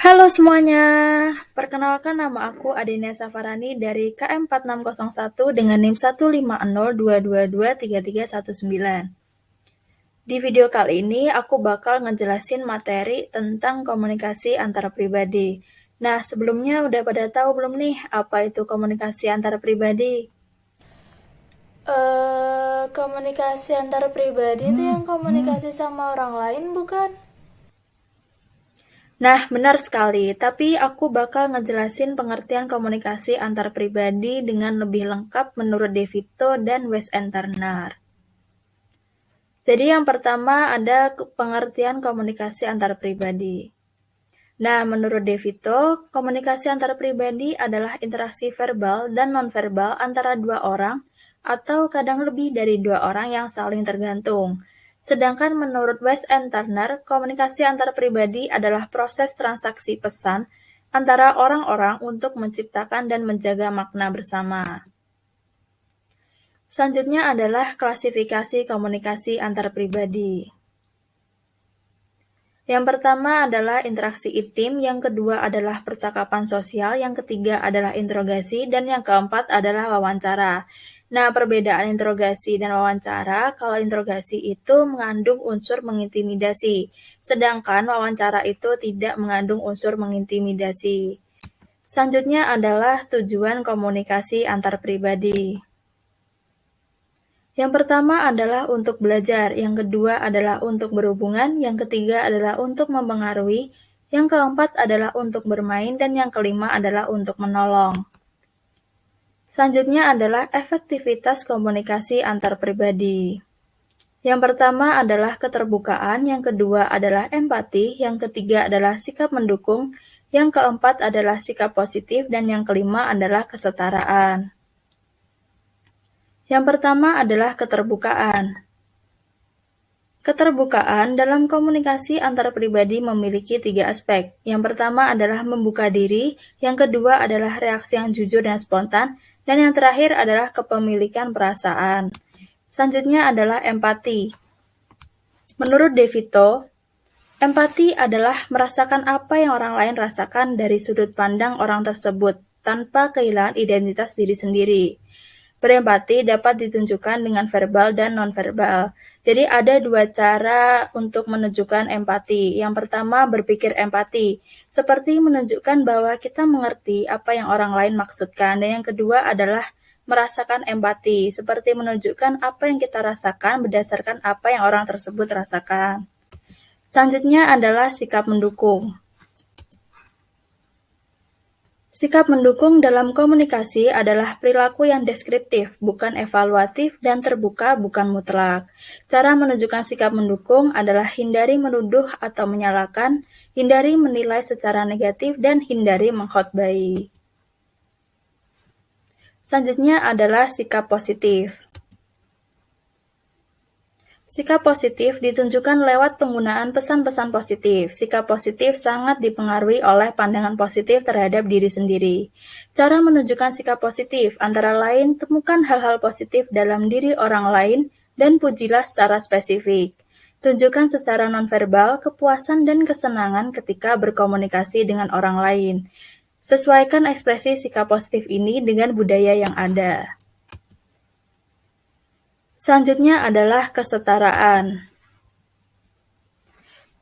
Halo semuanya, perkenalkan nama aku Adenia Safarani dari KM 4601 dengan NIM 15022223319. Di video kali ini aku bakal ngejelasin materi tentang komunikasi antara pribadi. Nah, sebelumnya udah pada tahu belum nih apa itu komunikasi antara pribadi? Komunikasi antar pribadi itu yang komunikasi sama orang lain bukan? Nah, benar sekali, tapi aku bakal ngejelasin pengertian komunikasi antar pribadi dengan lebih lengkap menurut DeVito dan Wes and Turner. Jadi yang pertama ada pengertian komunikasi antar pribadi. Nah, menurut DeVito, komunikasi antar pribadi adalah interaksi verbal dan nonverbal antara dua orang atau kadang lebih dari dua orang yang saling tergantung. Sedangkan menurut West and Turner, komunikasi antar pribadi adalah proses transaksi pesan antara orang-orang untuk menciptakan dan menjaga makna bersama. Selanjutnya adalah klasifikasi komunikasi antar pribadi. Yang pertama adalah interaksi intim, yang kedua adalah percakapan sosial, yang ketiga adalah interogasi, dan yang keempat adalah wawancara. Nah, perbedaan interogasi dan wawancara, kalau interogasi itu mengandung unsur mengintimidasi, sedangkan wawancara itu tidak mengandung unsur mengintimidasi. Selanjutnya adalah tujuan komunikasi antar pribadi. Yang pertama adalah untuk belajar, yang kedua adalah untuk berhubungan, yang ketiga adalah untuk mempengaruhi, yang keempat adalah untuk bermain, dan yang kelima adalah untuk menolong. Selanjutnya adalah efektivitas komunikasi antar pribadi. Yang pertama adalah keterbukaan, yang kedua adalah empati, yang ketiga adalah sikap mendukung, yang keempat adalah sikap positif, dan yang kelima adalah kesetaraan. Yang pertama adalah keterbukaan. Keterbukaan dalam komunikasi antar pribadi memiliki 3 aspek. Yang pertama adalah membuka diri, yang kedua adalah reaksi yang jujur dan spontan, dan yang terakhir adalah kepemilikan perasaan. Selanjutnya adalah empati. Menurut DeVito, empati adalah merasakan apa yang orang lain rasakan dari sudut pandang orang tersebut, tanpa kehilangan identitas diri sendiri. Berempati dapat ditunjukkan dengan verbal dan nonverbal. Jadi ada dua cara untuk menunjukkan empati. Yang pertama, berpikir empati, seperti menunjukkan bahwa kita mengerti apa yang orang lain maksudkan. Dan yang kedua adalah merasakan empati, seperti menunjukkan apa yang kita rasakan berdasarkan apa yang orang tersebut rasakan. Selanjutnya adalah sikap mendukung. Sikap mendukung dalam komunikasi adalah perilaku yang deskriptif, bukan evaluatif, dan terbuka, bukan mutlak. Cara menunjukkan sikap mendukung adalah hindari menuduh atau menyalahkan, hindari menilai secara negatif, dan hindari mengkhotbahi. Selanjutnya adalah sikap positif. Sikap positif ditunjukkan lewat penggunaan pesan-pesan positif. Sikap positif sangat dipengaruhi oleh pandangan positif terhadap diri sendiri. Cara menunjukkan sikap positif antara lain temukan hal-hal positif dalam diri orang lain dan pujilah secara spesifik. Tunjukkan secara nonverbal kepuasan dan kesenangan ketika berkomunikasi dengan orang lain. Sesuaikan ekspresi sikap positif ini dengan budaya yang ada. Selanjutnya adalah kesetaraan.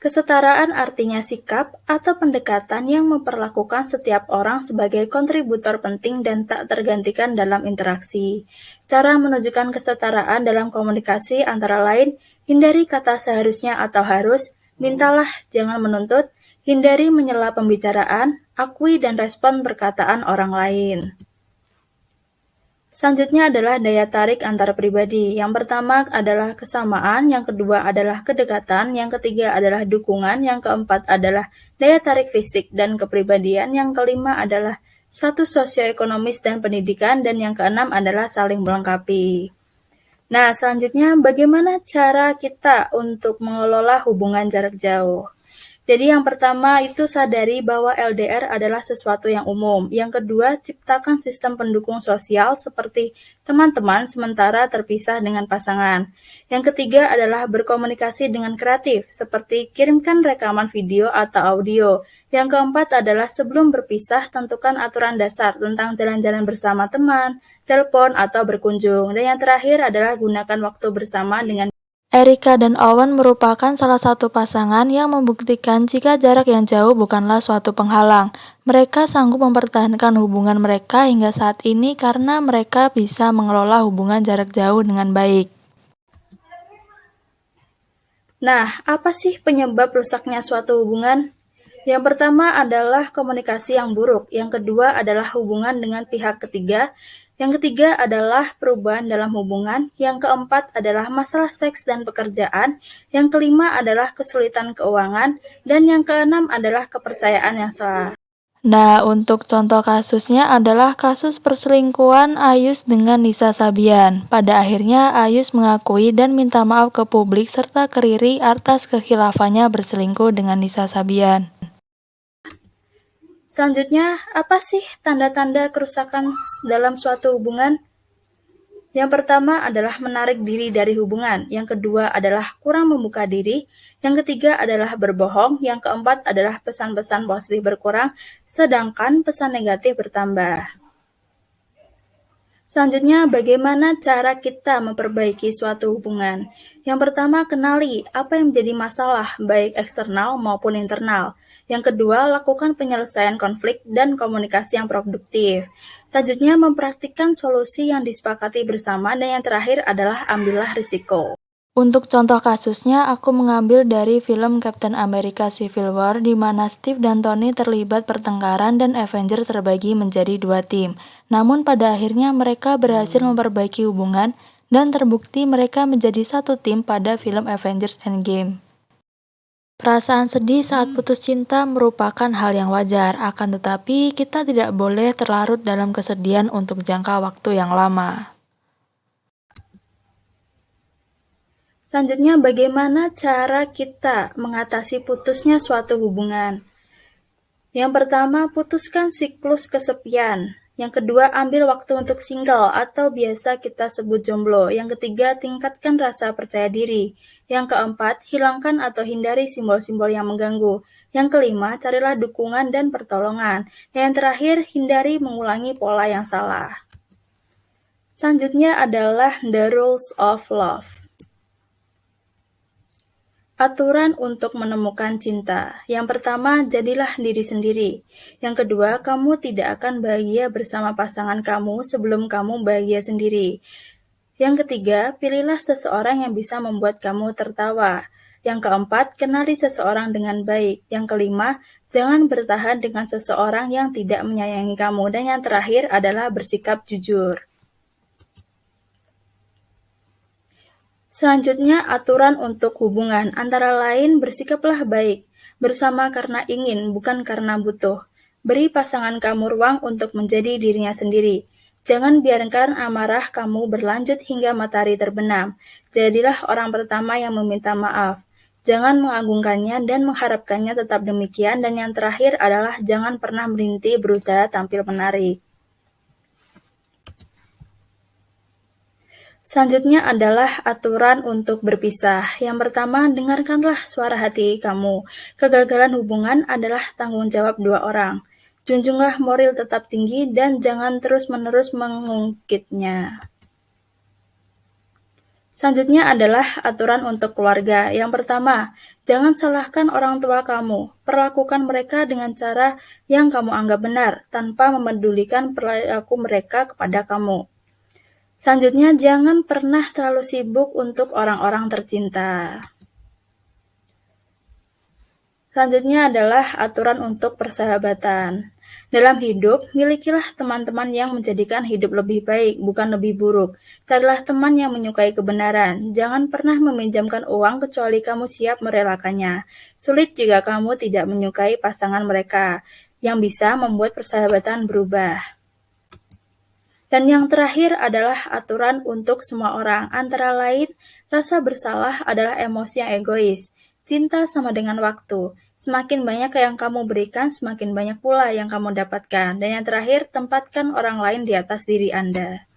Kesetaraan artinya sikap atau pendekatan yang memperlakukan setiap orang sebagai kontributor penting dan tak tergantikan dalam interaksi. Cara menunjukkan kesetaraan dalam komunikasi antara lain, hindari kata seharusnya atau harus, mintalah jangan menuntut, hindari menyela pembicaraan, akui dan respon perkataan orang lain. Selanjutnya adalah daya tarik antar pribadi. Yang pertama adalah kesamaan, yang kedua adalah kedekatan, yang ketiga adalah dukungan, yang keempat adalah daya tarik fisik dan kepribadian, yang kelima adalah status sosioekonomis dan pendidikan, dan yang keenam adalah saling melengkapi. Nah, selanjutnya bagaimana cara kita untuk mengelola hubungan jarak jauh? Jadi yang pertama itu sadari bahwa LDR adalah sesuatu yang umum. Yang kedua, ciptakan sistem pendukung sosial seperti teman-teman sementara terpisah dengan pasangan. Yang ketiga adalah berkomunikasi dengan kreatif, seperti kirimkan rekaman video atau audio. Yang keempat adalah sebelum berpisah, tentukan aturan dasar tentang jalan-jalan bersama teman, telepon, atau berkunjung. Dan yang terakhir adalah gunakan waktu bersama dengan Erika dan Owen merupakan salah satu pasangan yang membuktikan jika jarak yang jauh bukanlah suatu penghalang. Mereka sanggup mempertahankan hubungan mereka hingga saat ini karena mereka bisa mengelola hubungan jarak jauh dengan baik. Nah, apa sih penyebab rusaknya suatu hubungan? Yang pertama adalah komunikasi yang buruk, yang kedua adalah hubungan dengan pihak ketiga, yang ketiga adalah perubahan dalam hubungan, yang keempat adalah masalah seks dan pekerjaan, yang kelima adalah kesulitan keuangan, dan yang keenam adalah kepercayaan yang salah. Nah, untuk contoh kasusnya adalah kasus perselingkuhan Ayus dengan Nisa Sabian. Pada akhirnya, Ayus mengakui dan minta maaf ke publik serta ke Riri atas kekhilafannya berselingkuh dengan Nisa Sabian. Selanjutnya, apa sih tanda-tanda kerusakan dalam suatu hubungan? Yang pertama adalah menarik diri dari hubungan, yang kedua adalah kurang membuka diri, yang ketiga adalah berbohong, yang keempat adalah pesan-pesan positif berkurang, sedangkan pesan negatif bertambah. Selanjutnya, bagaimana cara kita memperbaiki suatu hubungan? Yang pertama, kenali apa yang menjadi masalah, baik eksternal maupun internal. Yang kedua, lakukan penyelesaian konflik dan komunikasi yang produktif. Selanjutnya, mempraktikkan solusi yang disepakati bersama, dan yang terakhir adalah ambillah risiko. Untuk contoh kasusnya, aku mengambil dari film Captain America Civil War di mana Steve dan Tony terlibat pertengkaran dan Avengers terbagi menjadi dua tim. Namun pada akhirnya mereka berhasil memperbaiki hubungan dan terbukti mereka menjadi satu tim pada film Avengers Endgame. Perasaan sedih saat putus cinta merupakan hal yang wajar, akan tetapi kita tidak boleh terlarut dalam kesedihan untuk jangka waktu yang lama. Selanjutnya, bagaimana cara kita mengatasi putusnya suatu hubungan? Yang pertama, putuskan siklus kesepian. Yang kedua, ambil waktu untuk single atau biasa kita sebut jomblo. Yang ketiga, tingkatkan rasa percaya diri. Yang keempat, hilangkan atau hindari simbol-simbol yang mengganggu. Yang kelima, carilah dukungan dan pertolongan. Yang terakhir, hindari mengulangi pola yang salah. Selanjutnya adalah the rules of love. Aturan untuk menemukan cinta. Yang pertama, jadilah diri sendiri. Yang kedua, kamu tidak akan bahagia bersama pasangan kamu sebelum kamu bahagia sendiri. Yang ketiga, pilihlah seseorang yang bisa membuat kamu tertawa. Yang keempat, kenali seseorang dengan baik. Yang kelima, jangan bertahan dengan seseorang yang tidak menyayangi kamu. Dan yang terakhir adalah bersikap jujur. Selanjutnya, aturan untuk hubungan, antara lain bersikaplah baik, bersama karena ingin, bukan karena butuh. Beri pasangan kamu ruang untuk menjadi dirinya sendiri. Jangan biarkan amarah kamu berlanjut hingga matahari terbenam. Jadilah orang pertama yang meminta maaf. Jangan mengagungkannya dan mengharapkannya tetap demikian. Dan yang terakhir adalah jangan pernah berhenti berusaha tampil menarik. Selanjutnya adalah aturan untuk berpisah. Yang pertama, dengarkanlah suara hati kamu. Kegagalan hubungan adalah tanggung jawab dua orang. Junjunglah moral tetap tinggi dan jangan terus-menerus mengungkitnya. Selanjutnya adalah aturan untuk keluarga. Yang pertama, jangan salahkan orang tua kamu. Perlakukan mereka dengan cara yang kamu anggap benar, tanpa memedulikan perilaku mereka kepada kamu. Selanjutnya, jangan pernah terlalu sibuk untuk orang-orang tercinta. Selanjutnya adalah aturan untuk persahabatan. Dalam hidup, milikilah teman-teman yang menjadikan hidup lebih baik, bukan lebih buruk. Carilah teman yang menyukai kebenaran. Jangan pernah meminjamkan uang kecuali kamu siap merelakannya. Sulit jika kamu tidak menyukai pasangan mereka, yang bisa membuat persahabatan berubah. Dan yang terakhir adalah aturan untuk semua orang, antara lain rasa bersalah adalah emosi yang egois. Cinta sama dengan waktu. Semakin banyak yang kamu berikan, semakin banyak pula yang kamu dapatkan. Dan yang terakhir, tempatkan orang lain di atas diri Anda.